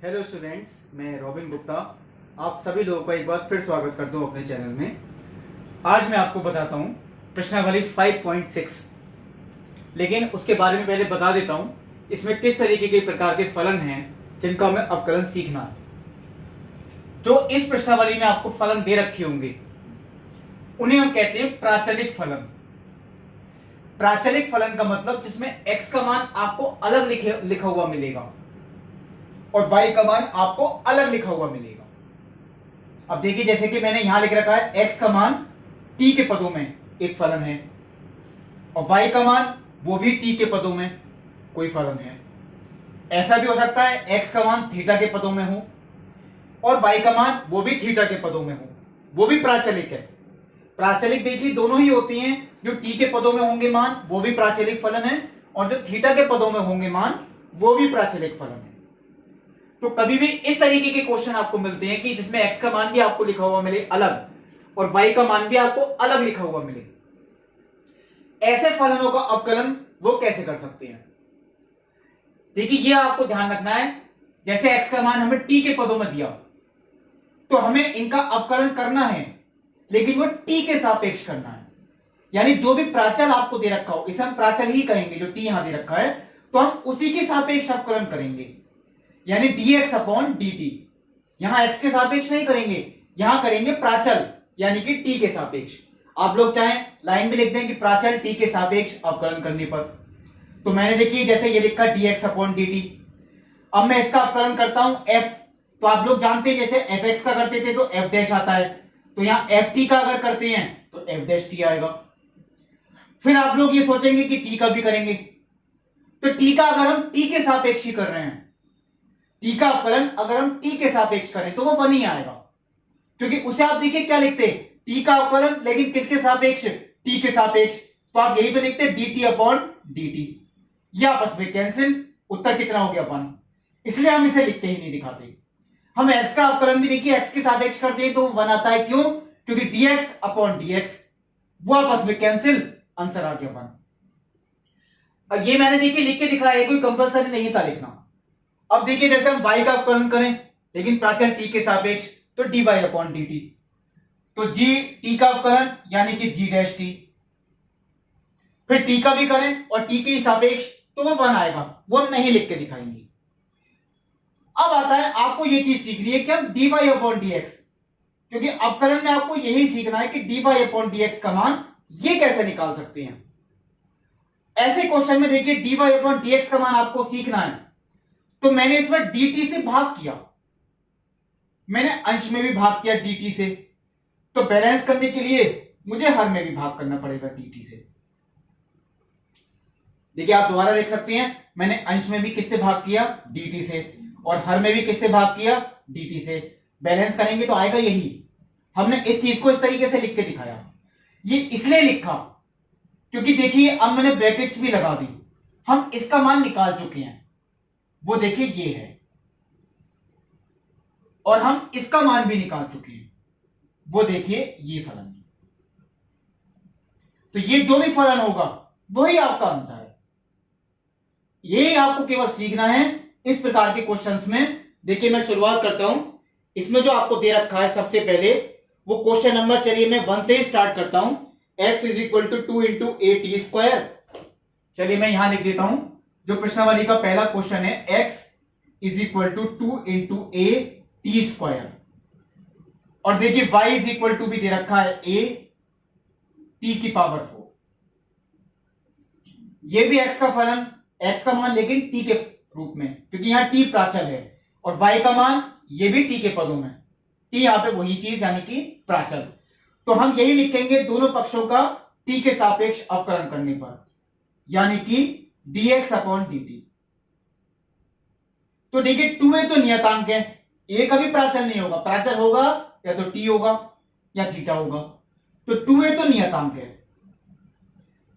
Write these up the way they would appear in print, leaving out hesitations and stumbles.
Hello students, मैं robin Gupta आप सभी लोगों का एक बार फिर स्वागत करता हूं अपने चैनल में। आज मैं आपको बताता हूं प्रश्नावली 5.6, लेकिन उसके बारे में पहले बता देता हूं इसमें किस तरीके के प्रकार के फलन हैं जिनका हमें अवकलन सीखना है। जो इस प्रश्नावली में आपको फलन दे रखे होंगे उन्हें हम कहते हैं प्राचलिक फलन। प्राचलिक फलन का मतलब जिसमें x का मान आपको अलग लिखा हुआ मिलेगा और y का मान आपको अलग लिखा हुआ मिलेगा। अब देखिए, जैसे कि मैंने यहां लिख रखा है x का मान t के पदों में एक फलन है और y का मान वो भी t के पदों में कोई फलन है। ऐसा भी हो सकता है x का मान थीटा के पदों में हो और y का मान वो भी थीटा के पदों में हो, वो भी प्राचलिक है। प्राचलिक देखिए दोनों ही होती हैं, जो t के पदों में होंगे मान वो भी प्राचलिक फलन है और जो थीटा के पदों में होंगे मान वो भी प्राचलिक फलन है। तो कभी भी इस तरीके के क्वेश्चन आपको मिलते हैं कि जिसमें x का मान भी आपको लिखा हुआ मिले अलग और y का मान भी आपको अलग लिखा हुआ मिले, ऐसे फलनों का अवकलन वो कैसे कर सकते हैं। देखिए, ये आपको ध्यान रखना है, जैसे x का मान हमें t के पदों में दिया तो हमें इनका अवकलन करना है, लेकिन वो t के सापेक्ष करना है। यानी जो भी प्राचल आपको दे रखा हो, इसे हम प्राचल ही कहेंगे, जो t यहां दे रखा है, तो हम उसी के सापेक्ष अवकलन करेंगे। यानी dx अपॉन dt। यहां x के सापेक्ष नहीं करेंगे, यहां करेंगे प्राचल यानी कि t के सापेक्ष। आप लोग चाहें लाइन में लिख दें कि प्राचल t के सापेक्ष अवकलन करने पर। तो मैंने देखिए जैसे ये लिखा dx अपॉन dt। अब मैं इसका अवकलन करता हूं f, तो आप लोग जानते हैं जैसे fx का करते थे तो f डैश आता है, तो यहां ft का अगर करते हैं तो f डैश t आएगा। फिर आप लोग ये सोचेंगे कि t का भी करेंगे, तो t का अगर हम t के सापेक्ष ही कर रहे हैं, t का अवकलन अगर हम t के सापेक्ष करें तो वो 1 ही आएगा, क्योंकि उसे आप देखिए क्या लिखते हैं, t का अवकलन लेकिन किसके सापेक्ष, t के सापेक्ष। तो आप यही तो लिखते हैं dt अपॉन dt। ये आपस में कैंसिल, उत्तर कितना हो गया 1, इसलिए हम इसे लिखते ही नहीं दिखाते। हम x का अवकलन भी देखिए x के सापेक्ष करते हैं तो 1 आता है, क्यों, क्योंकि dx अपॉन dx वो आपस में कैंसिल, आंसर आ गया 1। अब ये मैंने देखिए लिख के दिखाया है, कोई कंपलसरी नहीं था लिखना। अब देखिए जैसे हम y का अवकलन करें लेकिन प्राचल t के सापेक्ष, तो dy अपॉन dt। तो g t का अवकलन यानी कि g डैश t, फिर t का भी करें और t के सापेक्ष तो वो 1 आएगा, वो हम नहीं लिख के दिखाएंगे। अब आता है आपको ये चीज सीखनी है कि हम dy अपॉन dx, क्योंकि अवकलन में आपको यही सीखना है कि dy अपॉन dx का मान ये कैसे निकाल सकते हैं। ऐसे क्वेश्चन में देखिए dy अपॉन dx का मान आपको सीखना है, तो मैंने इसमें dt से भाग किया, मैंने अंश में भी भाग किया dt से, तो बैलेंस करने के लिए मुझे हर में भी भाग करना पड़ेगा dt से। देखिए आप दोबारा देख सकते हैं, मैंने अंश में भी किससे भाग किया, dt से, और हर में भी किससे भाग किया, dt से। बैलेंस करेंगे तो आएगा यही। हमने इस चीज को इस तरीके से लिख के दिखाया, ये इसलिए लिखा क्योंकि देखिए अब मैंने ब्रैकेट्स भी लगा दी, हम इसका मान निकाल चुके हैं, वो देखिए ये है, और हम इसका मान भी निकाल चुके हैं, वो देखिए ये फलन। तो ये जो भी फलन होगा वही आपका आंसर है। ये आपको केवल सीखना है इस प्रकार के क्वेश्चंस में। देखिए मैं शुरुआत करता हूं, इसमें जो आपको दे रखा है सबसे पहले वो क्वेश्चन नंबर, चलिए मैं 1 से ही स्टार्ट करता हूं। x is equal to 2 into a t square. चलिए मैं यहां लिख देता हूं, जो प्रश्नावली का पहला क्वेश्चन है, x is equal to 2 into a t square, और देखिए y इज इक्वल टू भी दे रखा है a t की पावर 4। ये भी x का फलन, x का मान लेकिन t के रूप में, क्योंकि यहां t प्राचल है, और y का मान ये भी t के पदों में, t यहां पे वही चीज यानी कि प्राचल। तो हम यही लिखेंगे दोनों पक्षों का t के सापेक्ष अवकलन करने पर, यानी कि dx अपॉन dt। तो देखिए 2a तो नियतांक है, a का भी प्राचल नहीं होगा, प्राचल होगा या तो t होगा या थीटा होगा, तो 2a तो नियतांक है।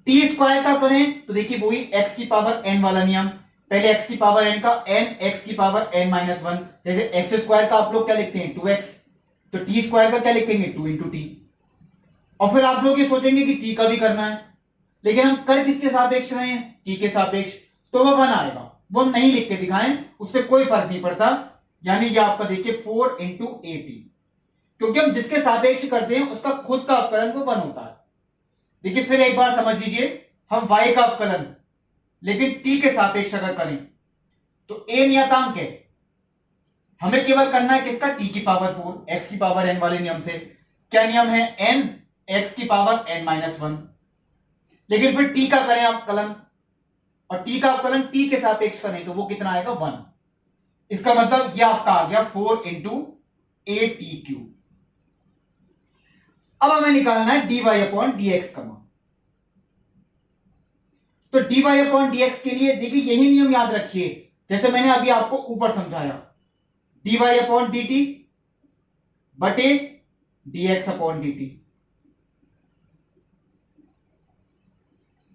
t स्क्वायर का करें तो देखिए वही x की पावर n वाला नियम, पहले x की पावर n का n x की पावर n माइनस 1, जैसे x स्क्वायर का आप लोग क्या लिखते हैं 2x, तो t स्क्वायर का क्या लिखेंगे 2 इंटू टी। और फिर आप लोग ये सोचेंगे कि t का भी करना है, लेकिन हम कर किसके सापेक्ष रहे हैं, t के सापेक्ष, तो वो 1 आएगा, वो हम नहीं लिख के दिखाएं, उससे कोई फर्क नहीं पड़ता। यानी ये आपका देखिए 4 इंटू ए टी, क्योंकि हम जिसके सापेक्ष करते हैं उसका खुद का अवकलन वो 1 होता है। देखिए फिर एक बार समझ लीजिए, हम y का अवकलन लेकिन t के सापेक्ष अगर करें तो a नियतांक है, हमें केवल करना है किसका, t की पावर 4 x की पावर n वाले नियम से। क्या नियम है, n x की पावर n माइनस 1। लेकिन फिर t का करें अवकलन, और t का अवकलन t के सापेक्ष करें तो वो कितना आएगा, 1। इसका मतलब यह आपका आ गया 4 इंटू ए टी क्यूब। अब हमें निकालना है dy अपॉन dx का मान। तो dy अपॉन dx के लिए देखिए यही नियम याद रखिए जैसे मैंने अभी आपको ऊपर समझाया, dy अपॉन dt बटे dx अपॉन dt।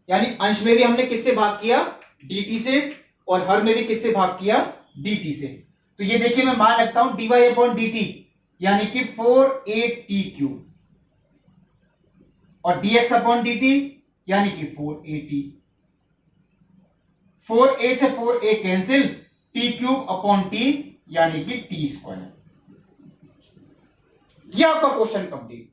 यानी अंश में भी हमने किससे भाग किया, dt से, और हर में भी किससे भाग किया, dt से। तो ये देखिए मैं मान रखता हूं dy अपॉन dt यानी कि 4a t क्यूब, और dx अपॉन dt यानी कि 4at। 4a से 4a cancel, t cube upon t यानी कि t स्क्वायर। ये आपका क्वेश्चन कंप्लीट।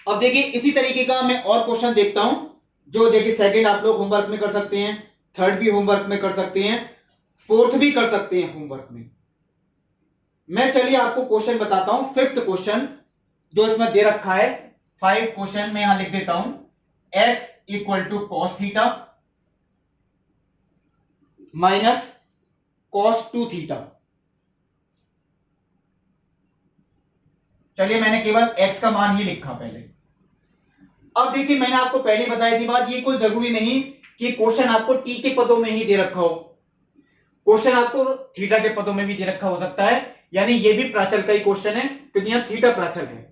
अब देखिए इसी तरीके का मैं और क्वेश्चन देखता हूं, जो देखिए सेकंड आप लोग होमवर्क में कर सकते हैं, थर्ड भी होमवर्क में कर सकते हैं, फोर्थ भी कर सकते हैं होमवर्क में। मैं चलिए आपको क्वेश्चन बताता हूं, फिफ्थ क्वेश्चन जो इसमें दे रखा है। 5 क्वेश्चन में यहां लिख देता हूं, x equal to cos theta minus cos 2 theta. चलिए मैंने केवल x का मान ही लिखा पहले। अब देखिए मैंने आपको पहले बताई थी बात, ये कोई जरूरी नहीं कि क्वेश्चन आपको t के पदों में ही दे रखा हो, क्वेश्चन आपको थीटा के पदों में भी दे रखा हो सकता है। यानी ये भी प्राचल का ही क्वेश्चन है क्योंकि यहां थीटा प्राचल है।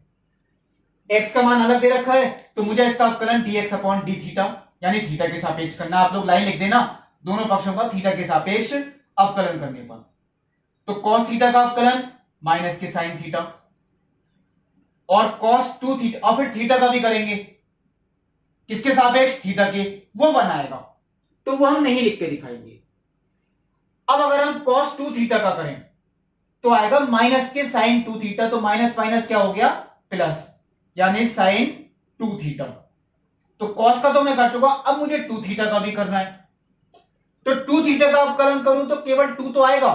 x का मान अलग दे रखा है तो मुझे इसका अवकलन dx अपॉन डी थीटा यानी थीटा के सापेक्ष करना। आप लोग लाइन लिख देना, दोनों पक्षों का थीटा के सापेक्ष अवकलन करने पर। तो cos थीटा का अवकलन माइनस के साइन थीटा, और cos 2 थीटा, और फिर थीटा का भी करेंगे किसके सापेक्ष, थीटा के, वो बनाएगा। तो वो हम नहीं लिख के दिखाएंगे। अब अगर हम cos 2 थीटा का करें तो आएगा माइनस के साइन 2 थीटा, तो माइनस माइनस क्या हो गया, प्लस, यानी साइन 2 थीटा। तो cos का तो मैं कर चुका, अब मुझे 2 थीटा का भी करना है। तो 2 थीटा का अवकलन करूं तो केवल 2 तो आएगा,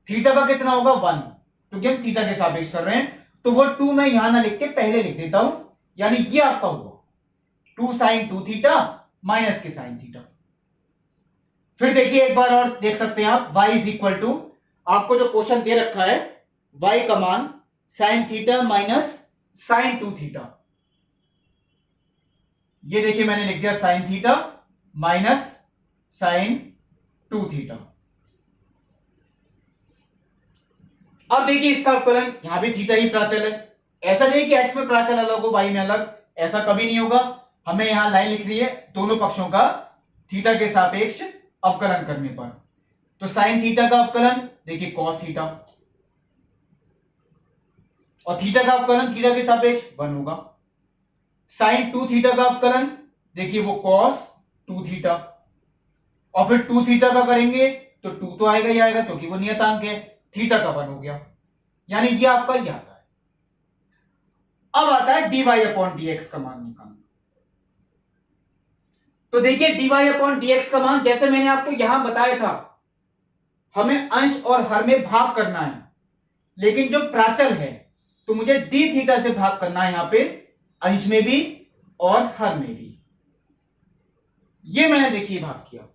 थीटा का कितना होगा, 1, क्योंकि हम थीटा के सापेक्ष कर रहे हैं। तो वो 2 मैं यहां ना लिख के पहले लिख देता हूं, यानी ये आपका हुआ 2 साइन 2 थीटा माइनस के साइन थीटा। फिर देखिए एक बार और देख सकते हैं आप, y इज इक्वल टू, आपको जो क्वेश्चन दे रखा है y का मान sine theta minus sine 2 theta. ये देखिए मैंने लिख दिया sine theta minus sine 2 theta. अब देखिए इसका अवकलन, यहां भी थीटा ही प्राचल है, ऐसा नहीं कि x में प्राचल अलग हो y में अलग, ऐसा कभी नहीं होगा। हमें यहां लाइन लिख रही है दोनों पक्षों का थीटा के सापेक्ष अवकलन करने पर। तो साइन थीटा का अवकलन देखिए cos थीटा, और थीटा का अवकलन थीटा के सापेक्ष 1 होगा। साइन 2 थीटा का अवकलन देखिए वो cos 2 थीटा, और फिर 2 थीटा का करेंगे तो 2 तो आएगा ही आएगा क्योंकि वो नियतांक है, थीटा का 1 हो गया, यानी ये आपका ये आता है। अब आता है dy अपॉन dx का मान निकालना। तो देखिए dy अपॉन dx का मान, जैसे मैंने आपको यहां बताया था, हमें अंश और हर में भाग करना है, लेकिन जो प्राचल है तो मुझे d थीटा से भाग करना है, यहां पे अंश में भी और हर में भी। ये मैंने देखिए भाग किया,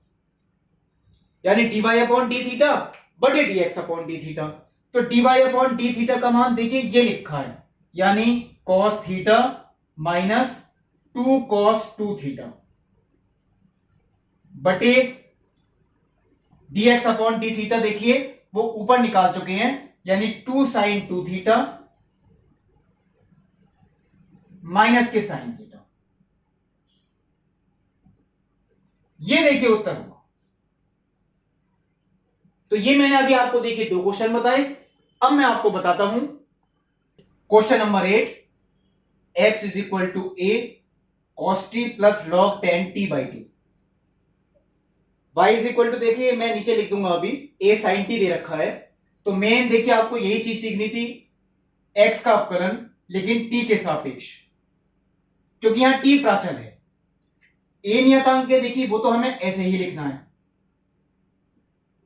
यानी dy अपॉन डी थीटा बटे dx अपॉन डी थीटा। तो dy अपॉन डी थीटा का मान देखिए ये लिखा है, यानी cos theta minus 2 cos 2 theta बटे dx अपॉन डी थीटा। देखिए वो ऊपर निकाल चुके हैं, यानी 2 साइन 2 थीटा माइनस के साइन थीटा। ये देखिए उत्तर हुआ। तो ये मैंने अभी आपको देखिए 2 क्वेश्चन बताए। अब मैं आपको बताता हूं question number 8, x is equal to a cos t plus log 10 t by 2। y is equal to, देखिए मैं नीचे लिख दूंगा अभी, a sin t दे रखा है, तो मेन देखिए आपको यही चीज सीखनी थी, एक्स का अवकलन लेकिन टी के सापेक्ष, क्योंकि यहां टी प्राचल है। ए नियतांक के देखिए वो तो हमें ऐसे ही लिखना है।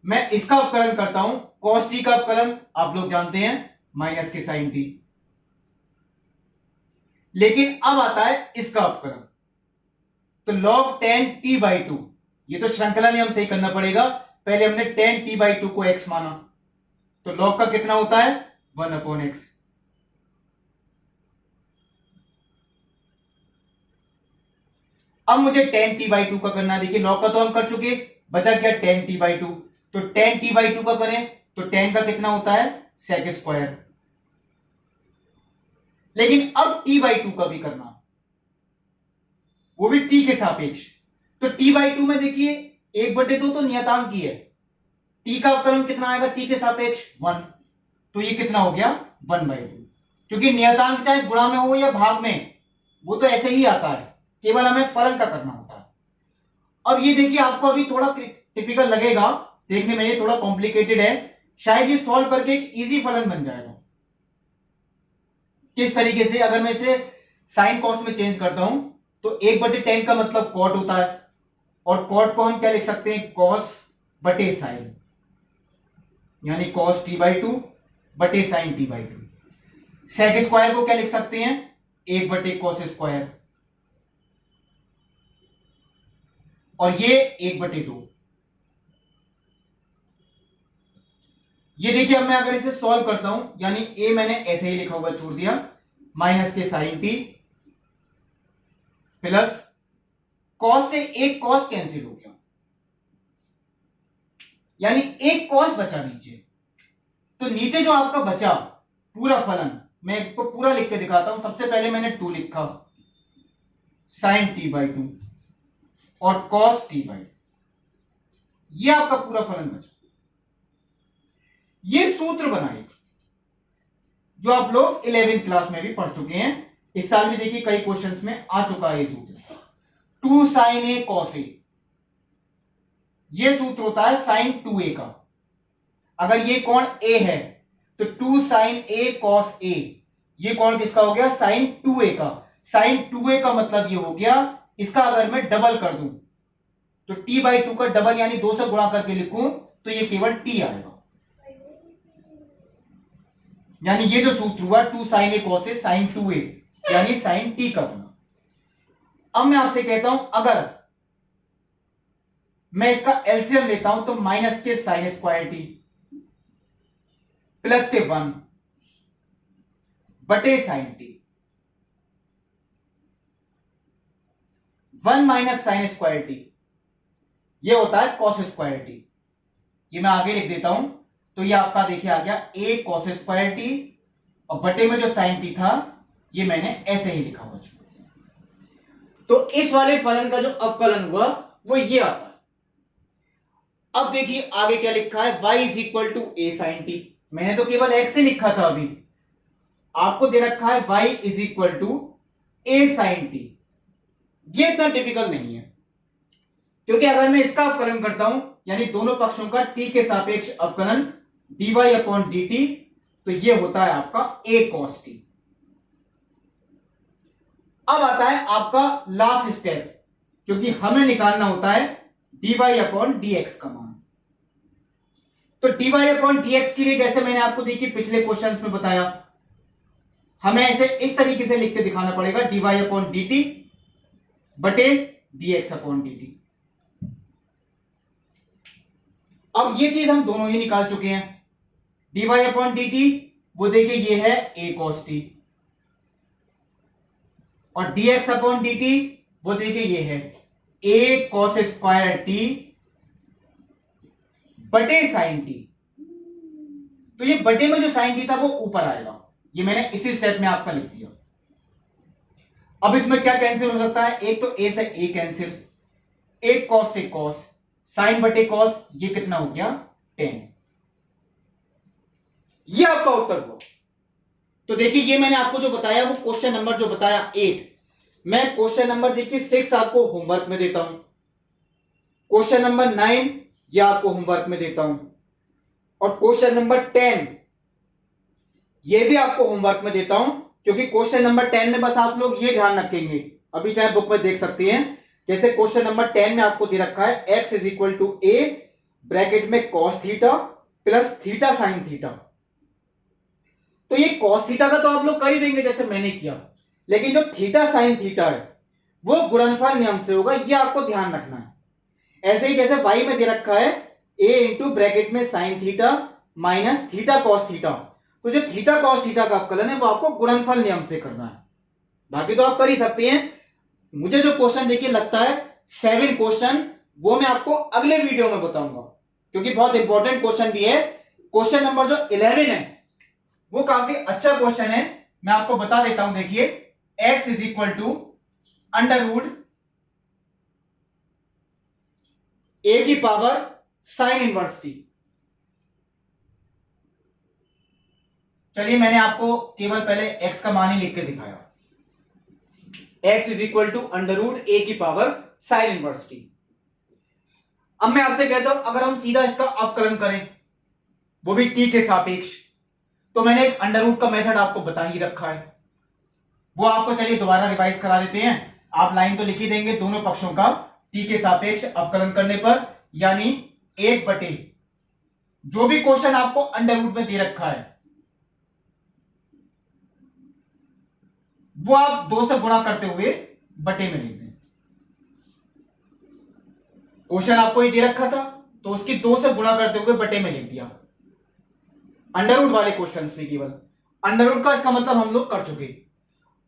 मैं इसका अवकलन करता हूं, कॉस टी का अवकलन आप लोग जानते हैं माइनस के साइन टी, लेकिन अब आता है इसका अवकलन, तो log tan t/2, ये तो श्रृंखला नियम से ही करना पड़ेगा। पहले हमने tan t/2 को x माना, तो log का कितना होता है 1/x। अब मुझे tan t/2 का करना है। देखिए log का तो हम कर चुके, बचा क्या tan t/2, तो tan t/2 का करें तो tan का कितना होता है sec स्क्वायर, लेकिन अब t/2 का भी करना, वो भी t के सापेक्ष। तो t/2 में देखिए 1/2 तो नियतांक ही है, t का अवकलन कितना आएगा t के सापेक्ष 1, तो ये कितना हो गया 1/2, क्योंकि नियतांक चाहे गुणा में हो या भाग में वो तो ऐसे ही आता है, केवल हमें फलन का करना होता है। अब ये देखिए आपको अभी थोड़ा टिपिकल लगेगा देखने में, ये थोड़ा कॉम्प्लिकेटेड है, शायद ये सॉल्व करके एक इजी फलन बन जाएगा। किस तरीके से, अगर मैं इसे साइन कॉस में चेंज करता हूं तो 1/tan का मतलब कॉट होता है, और कॉट को हम क्या लिख सकते हैं कॉस बटे साइन, यानी cos t/2 बटे साइन t/2। सेक स्क्वायर को क्या लिख सकते हैं 1/cos स्क्वायर, और ये 1/2। ये देखिए अब मैं अगर इसे सॉल्व करता हूं, यानी a मैंने ऐसे ही लिखा हुआ छोड़ दिया, माइनस के साइन टी प्लस कॉस से एक कॉस कैंसिल हो गया, यानी एक कॉस बचा नीचे। तो नीचे जो आपका बचा पूरा फलन, मैं इसको पूरा लिख के दिखाता हूं। सबसे पहले मैंने 2 लिखा साइन t/2 और कॉस t/2, ये आपका पूरा फलन बचा। ये सूत्र बनाए जो आप लोग 11वीं क्लास में भी पढ़ चुके हैं, इस साल भी देखिए कई क्वेश्चंस में आ चुका है ये सूत्र, 2 sin a cos a, ये सूत्र होता है sin 2a का। अगर ये कोण a है तो 2 sin a cos a, ये कोण किसका हो गया sin 2a का। sin 2a का मतलब ये हो गया, इसका अगर मैं डबल कर दूं तो t/2 का डबल यानी 2 से गुणा करके लिखूं तो ये केवल t आएगा, यानी ये जो सूत्र हुआ 2 sin a cos a sin 2a यानी sin t का बना। अब मैं आपसे कहता हूं अगर मैं इसका एलसीएम लेता हूं तो माइनस के साइन स्क्वायर टी प्लस के 1 बटे sine t, 1 minus sine square t, ये होता है कॉस स्क्वायर टी। ये मैं आगे लिख देता हूं, तो ये आपका देखिए आ गया a कॉस स्क्वायर टी, और बटे में जो साइन टी था ये मैंने ऐसे ही लिखा हुआ। तो इस वाले फलन का जो अवकलन हुआ वो ये आता है। अब देखिए आगे क्या लिखा है y is equal to a sine t, मैंने तो केवल x ही लिखा था, अभी आपको दे रखा है y is equal to a sine t. ये इतना टिपिकल नहीं है, क्योंकि अगर मैं इसका अवकलन करता हूं यानी दोनों पक्षों का t के सापेक्ष अवकलन dy/dt, तो ये होता है आपका a cos t। अब आता है आपका लास्ट स्टेप, क्योंकि हमें निकालना होता है dy/dx का मान। तो dy/dx के लिए जैसे मैंने आपको देखिए पिछले क्वेश्चंस में बताया, हमें ऐसे इस तरीके से लिख के दिखाना पड़ेगा dy/dt बटे dx/dt। अब ये चीज हम दोनों ही निकाल चुके हैं। dy/dt वो देखिए ये है a cos t, और dx/dt वो देखिए ये है a cos स्क्वायर t बटे साइन टी। तो ये बटे में जो साइन टी था वो ऊपर आएगा, ये मैंने इसी स्टेप में आपका लिख दिया। अब इसमें क्या कैंसिल हो सकता है, एक तो a से a कैंसिल, एक cos से cos, साइन बटे cos, ये कितना हो गया 10। ये आपका उत्तर हुआ। तो देखिए ये मैंने आपको जो बताया वो क्वेश्चन नंबर जो बताया 8, मैं क्वेश्चन नंबर देखिए 6 आपको होमवर्क में देता हूं, क्वेश्चन नंबर 9 ये आपको होमवर्क में देता हूं, और क्वेश्चन नंबर 10 ये भी आपको होमवर्क में देता हूं, क्योंकि क्वेश्चन नंबर 10 में बस आप लोग ये ध्यान रखेंगे, अभी चाहे बुक में देख सकते हैं। जैसे क्वेश्चन नंबर 10 में आपको दे रखा है x is equal to a bracket में cos theta plus theta sine theta. तो ये कॉस थीटा का तो आप लोग कर ही देंगे जैसे मैंने किया, लेकिन जो थीटा साइन थीटा है वो गुणनफल नियम से होगा, ये आपको ध्यान रखना है। ऐसे ही जैसे y में दे रखा है a इंटू ब्रैकेट में sign theta minus theta cos theta, तो जो थीटा कॉस थीटा का अवकलन है वो आपको गुणनफल नियम से करना है। बाकी तो आप कर ही सकते हैं। मुझे जो क्वेश्चन देखिए लगता है 7 क्वेश्चन, वो मैं आपको अगले वीडियो में बताऊंगा, क्योंकि बहुत इंपॉर्टेंट क्वेश्चन भी है। क्वेश्चन नंबर जो 11 है वो काफी अच्छा क्वेश्चन है, मैं आपको बता देता हूं। देखिए x is equal to under root a की पावर साइन इनवर्स टी। चलिए मैंने आपको केवल पहले x का मान ही लिख के दिखाया, x is equal to under root a की पावर साइन इनवर्स टी। अब मैं आपसे कहता हूं अगर हम सीधा इसका अवकलन करें वो भी t के सापेक्ष, तो मैंने एक अंडर रूट का मेथड आपको बता ही रखा है, वो आपको चलिए दोबारा रिवाइज करा देते हैं। आप लाइन तो लिख ही देंगे दोनों पक्षों का t के सापेक्ष अवकलन करने पर, यानी 1/, जो भी क्वेश्चन आपको अंडर रूट में दे रखा है वो आप 2 से गुणा करते हुए बटे में लिख दें। क्वेश्चन आपको ये दे रखा था तो उसकी 2 से गुणा करते हुए बटे में लिख दिया। अंडर रूट वाले क्वेश्चंस में केवल अंडर रूट का इसका मतलब हम लोग कर चुके।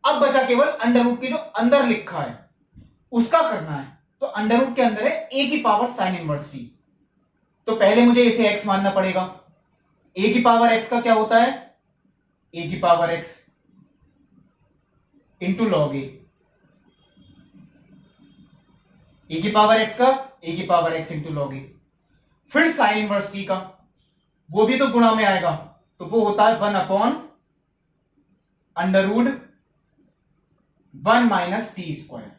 अब बचा केवल अंडर रूट के जो अंदर लिखा है उसका करना है। तो अंडर रूट के अंदर है a की पावर साइन इनवर्स टी, तो पहले मुझे इसे x मानना पड़ेगा। a की पावर x का क्या होता है, a की power x into log a, a की पावर x का a की power x into log a। फिर साइन इनवर्स टी का वो भी तो गुणा में आएगा, तो वो होता है 1 upon under root 1 minus t square.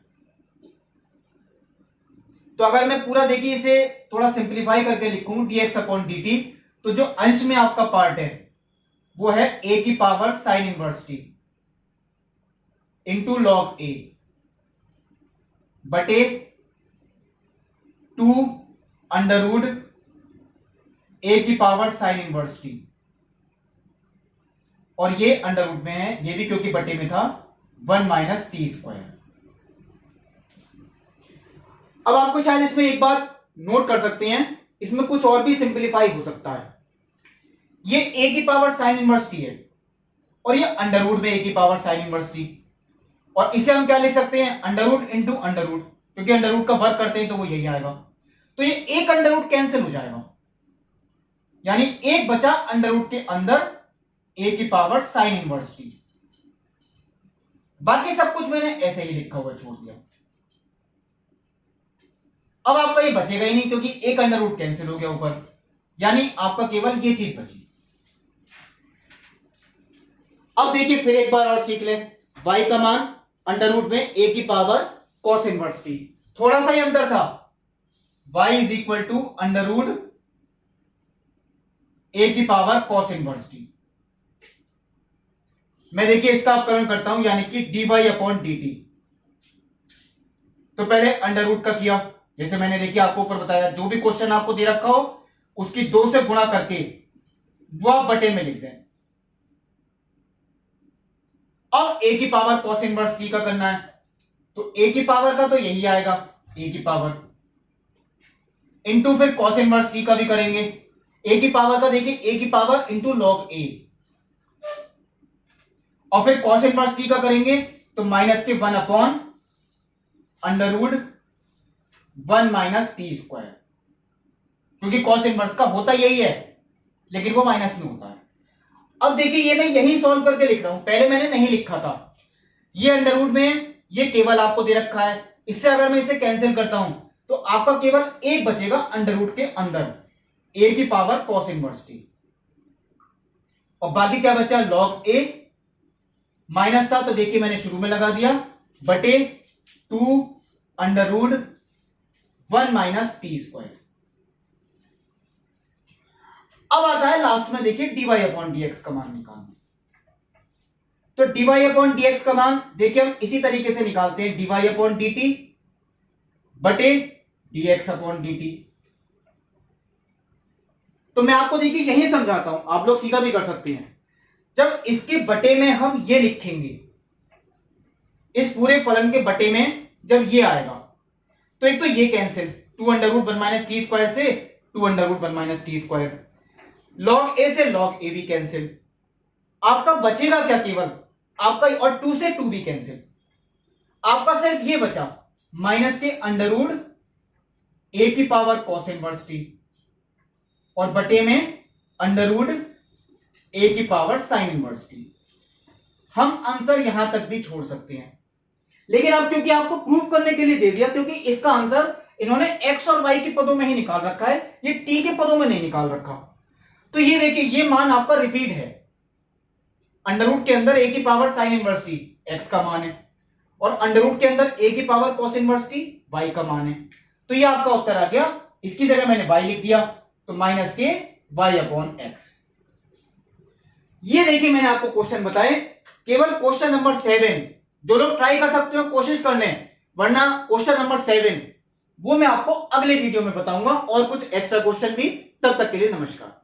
तो अगर मैं पूरा देखिए इसे थोड़ा सिंप्लीफाई करके लिखूं dx अपॉन dt, तो जो अंश में आपका पार्ट है वो है a की power sine inverse T into log a बटे 2 अंडर रूट a की पावर साइन इनवर्स टी, और ये अंडर रूट में है, ये भी क्योंकि बटे में था 1 माइनस टी स्क्वायर। अब आपको शायद इसमें एक बात नोट कर सकते हैं, इसमें कुछ और भी सिंप्लीफाई हो सकता है। ये a की पावर साइन इनवर्स टी है और ये अंडर रूट में a की पावर साइन इनवर्स टी, और इसे हम क्या लिख सकते हैं, under root into under root, क्योंकि अंडर रूट का वर्ग करते हैं तो वो यही आएगा। तो ये एक अंडर रूट कैंसिल हो जाएगा, यानी एक बचा अंडर रूट के अंदर a की पावर साइन इनवर्स टी। बाकी सब कुछ मैंने ऐसे ही लिखा हुआ छोड़ दिया। अब आपका ये बचेगा ही नहीं, क्योंकि एक अंडर रूट कैंसिल हो गया ऊपर, यानी आपका केवल ये चीज बची। अब देखिए फिर एक बार और सीख लें, y का मान अंडर रूट में a की पावर कॉस इनवर्स टी, थोड़ा सा ही अंतर था, y is equal to under root a की पावर कॉस इनवर्स टी। मैं देखिए इसका अवकलन करता हूं, यानी कि dy अपॉन dt। तो पहले अंडर रूट का किया, जैसे मैंने देखिए आपको ऊपर बताया, जो भी क्वेश्चन आपको दे रखा हो उसकी 2 से गुणा करके वो आप बटे में लिख दें। अब a की पावर कॉस इनवर्स टी का करना है, तो a की पावर का तो यही आएगा, a की पावर इंटू फिर कॉस इनवर्स टी का भी करेंगे। a की पावर का देखिए a की पावर इंटू लॉग a, और फिर कॉस इनवर्स टी का करेंगे तो माइनस के 1 upon under root 1 minus t square, क्योंकि कॉस इनवर्स का होता यही है लेकिन वो माइनस में होता है। अब देखिए ये मैं यही सॉल्व करके लिख रहा हूं, पहले मैंने नहीं लिखा था। ये अंडर रूट में ये केवल आपको दे रखा है, इससे अगर मैं इसे कैंसिल करता हूं तो आपका केवल एक बचेगा अंडर रूट के अंदर, a की पावर कॉस इनवर्स टी, और बाकी क्या बचा, लॉग a माइनस था तो देखिए मैंने शुरू में लगा दिया, बटे 2 under root 1 minus t square. अब आता है लास्ट में, देखिए dy अपॉन dx का मान निकालना। तो dy अपॉन dx का मान देखिए हम इसी तरीके से निकालते हैं, dy अपॉन dt बटे dx अपॉन dt। तो मैं आपको देखिए यही समझाता हूं, आप लोग सीधा भी कर सकते हैं। जब इसके बटे में हम ये लिखेंगे, इस पूरे फलन के बटे में जब ये आएगा, तो एक तो ये cancel, 2 under root 1 minus t square से 2 under root 1 minus t square, log a से लॉग ए भी कैंसिल, आपका बचेगा क्या, केवल आपका, और 2 से 2 भी कैंसिल, आपका सिर्फ ये बचा माइनस के अंडर रूट ए की पावर कॉस इनवर्स टी और बटे में अंडर रूट ए की पावर साइन इनवर्स टी। हम आंसर यहां तक भी छोड़ सकते हैं, लेकिन अब क्योंकि आपको प्रूफ करने के लिए दे दिया, क्योंकि इसका आंसर इन्होंने x और y के पदों में ही निकाल रखा है, ये t के पदों में नहीं निकाल रखा। तो ये देखिए ये मान आपका रिपीट है, अंडर रूट के अंदर a की power sine inverse T x का मान है, और अंडर रूट के अंदर a की power cos inverse T y का मान है। तो ये आपका उत्तर आ गया, इसकी जगह मैंने y लिख दिया, तो माइनस के y अपॉन एक्स। ये देखिए मैंने आपको क्वेश्चन बताए, केवल क्वेश्चन नंबर 7 जो लोग ट्राई कर सकते हो कोशिश कर लें, वरना क्वेश्चन नंबर 7 वो मैं आपको अगले वीडियो में बताऊंगा, और कुछ एक्स्ट्रा क्वेश्चन भी। तब तक के लिए नमस्कार।